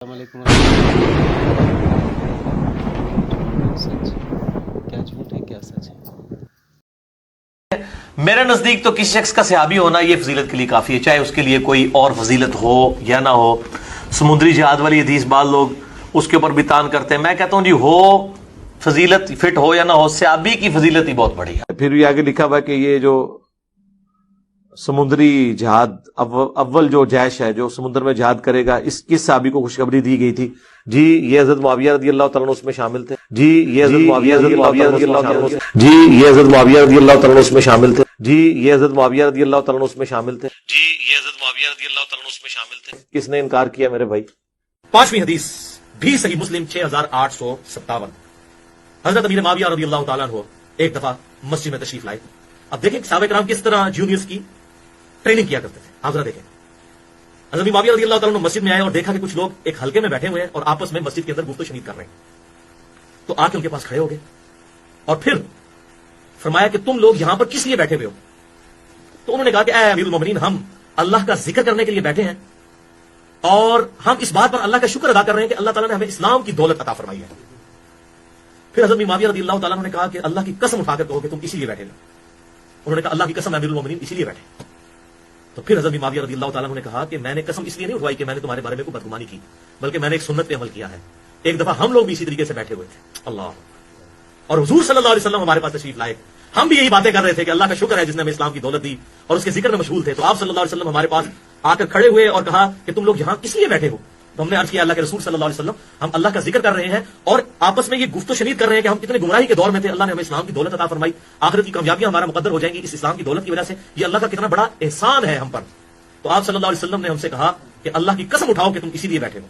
السلام علیکم ورحمۃ اللہ۔ سچ کیا جھوٹ ہے کیا سچ ہے؟ میرے نزدیک تو کسی شخص کا صحابی ہونا یہ فضیلت کے لیے کافی ہے، چاہے اس کے لیے کوئی اور فضیلت ہو یا نہ ہو۔ سمندری جہاد والی حدیث بعض لوگ اس کے اوپر بھی تان کرتے ہیں، میں کہتا ہوں جی ہو فضیلت، فٹ ہو یا نہ ہو، صحابی کی فضیلت ہی بہت بڑی ہے۔ پھر بھی آگے لکھا ہوا کہ یہ جو سمندری جہاد اول جو جیش ہے جو سمندر میں جہاد کرے گا، اس کس صحابی کو خوشخبری دی گئی تھی؟ جی یہ حضرت معاویہ رضی اللہ تعالیٰ عنہ اس میں شامل تھے۔ جی یہ حضرت معاویہ رضی اللہ تعالیٰ عنہ جی یہ حضرت معاویہ رضی اللہ تعالیٰ عنہ اس میں شامل تھے۔ جی یہ حضرت معاویہ رضی اللہ تعالیٰ عنہ اس میں شامل تھے۔ جی یہ حضرت معاویہ رضی اللہ تعالیٰ عنہ اس میں شامل تھے۔ کس نے انکار کیا میرے بھائی؟ پانچویں حدیث بھی صحیح مسلم 6857، حضرت امیر معاویہ رضی اللہ تعالیٰ عنہ ایک دفعہ مسجد میں تشریف لائے۔ اب دیکھیں صحابہ کرام کس طرح جونیئرز کی ٹریننگ کیا کرتے تھے، آپ ذرا دیکھیں۔ حضرت امیر معاویہ رضی اللہ تعالیٰ عنہ مسجد میں آئے اور دیکھا کہ کچھ لوگ ایک حلقے میں بیٹھے ہوئے ہیں اور آپس میں مسجد کے اندر گفت و شنید کر رہے ہیں، تو آ کے ان کے پاس کھڑے ہو گئے اور پھر فرمایا کہ تم لوگ یہاں پر کس لیے بیٹھے ہوئے ہو؟ تو انہوں نے کہا کہ اے امیر المومنین، ہم اللہ کا ذکر کرنے کے لیے بیٹھے ہیں اور ہم اس بات پر اللہ کا شکر ادا کر رہے ہیں کہ اللہ تعالیٰ نے ہمیں اسلام کی دولت عطا فرمائی ہے۔ پھر حضرت معاویہ رضی اللہ تعالیٰ نے کہا کہ اللہ کی قسم اٹھا کر کہو کہ تم اسی لیے بیٹھے ہو۔ انہوں نے کہا اللہ کی قسم امیر المومنین اسی لیے بیٹھے۔ تو پھر حضرت معاویہ رضی اللہ تعالیٰ نے کہا کہ میں نے قسم اس لیے نہیں اٹھوائی کہ میں نے تمہارے بارے میں کوئی بدگمانی کی، بلکہ میں نے ایک سنت پہ عمل کیا ہے۔ ایک دفعہ ہم لوگ بھی اسی طریقے سے بیٹھے ہوئے تھے، اللہ، اور حضور صلی اللہ علیہ وسلم ہمارے پاس تشریف لائے، ہم بھی یہی باتیں کر رہے تھے کہ اللہ کا شکر ہے جس نے ہمیں اسلام کی دولت دی، اور اس کے ذکر میں مشغول تھے۔ تو آپ صلی اللہ علیہ وسلم ہمارے پاس آ کر کھڑے ہوئے اور کہا کہ تم لوگ یہاں کس لیے بیٹھے ہو؟ تو ہم نے عرض کیا اللہ کے رسول صلی اللہ علیہ وسلم، ہم اللہ کا ذکر کر رہے ہیں اور آپس میں یہ گفت و شنید کر رہے ہیں کہ ہم کتنے گمراہی کے دور میں تھے، اللہ نے ہمیں اسلام کی دولت عطا فرمائی، آخرت کی کامیابیاں ہمارا مقدر ہو جائیں گی اس اسلام کی دولت کی وجہ سے، یہ اللہ کا کتنا بڑا احسان ہے ہم پر۔ تو آپ صلی اللہ علیہ وسلم نے ہم سے کہا کہ اللہ کی قسم اٹھاؤ کہ تم اسی لیے بیٹھے ہو۔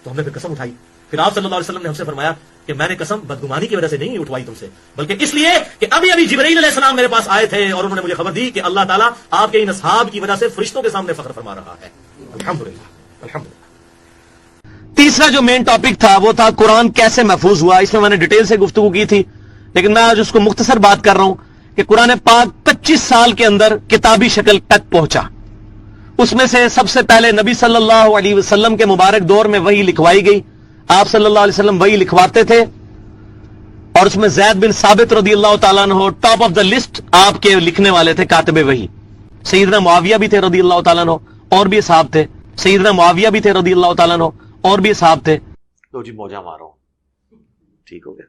تو ہم نے پھر قسم اٹھائی۔ پھر آپ صلی اللہ علیہ وسلم نے ہم سے فرمایا کہ میں نے قسم بدگمانی کی وجہ سے نہیں اٹھوائی تم سے، بلکہ اس لیے کہ ابھی جبرائیل علیہ السلام میرے پاس آئے تھے اور انہوں نے مجھے خبر دی کہ اللہ تعالیٰ آپ کے ان اصحاب کی وجہ سے فرشتوں کے سامنے فخر فرما رہا ہے۔ الحمدللہ الحمدللہ۔ تیسرا جو مین ٹاپک تھا وہ تھا قرآن کیسے محفوظ ہوا۔ اس میں نے ڈیٹیل سے گفتگو کی تھی، لیکن میں آج اس کو مختصر بات کر رہا ہوں کہ قرآن پاک 25 سال کے اندر کتابی شکل تک پہنچا۔ اس میں سے سب سے پہلے نبی صلی اللہ علیہ وسلم کے مبارک دور میں وحی لکھوائی گئی، آپ صلی اللہ علیہ وسلم وحی لکھواتے تھے، اور اس میں زید بن ثابت رضی اللہ تعالیٰ عنہ ٹاپ آف دا لسٹ آپ کے لکھنے والے تھے، کاتب وحی۔ سیدنا معاویہ بھی تھے رضی اللہ تعالیٰ عنہ، اور بھی اصحاب تھے، سیدنا معاویہ بھی تھے رضی اللہ تعالیٰ عنہ، اور بھی اصحاب تھے۔ تو جی موجہ مارو، ٹھیک ہو گیا۔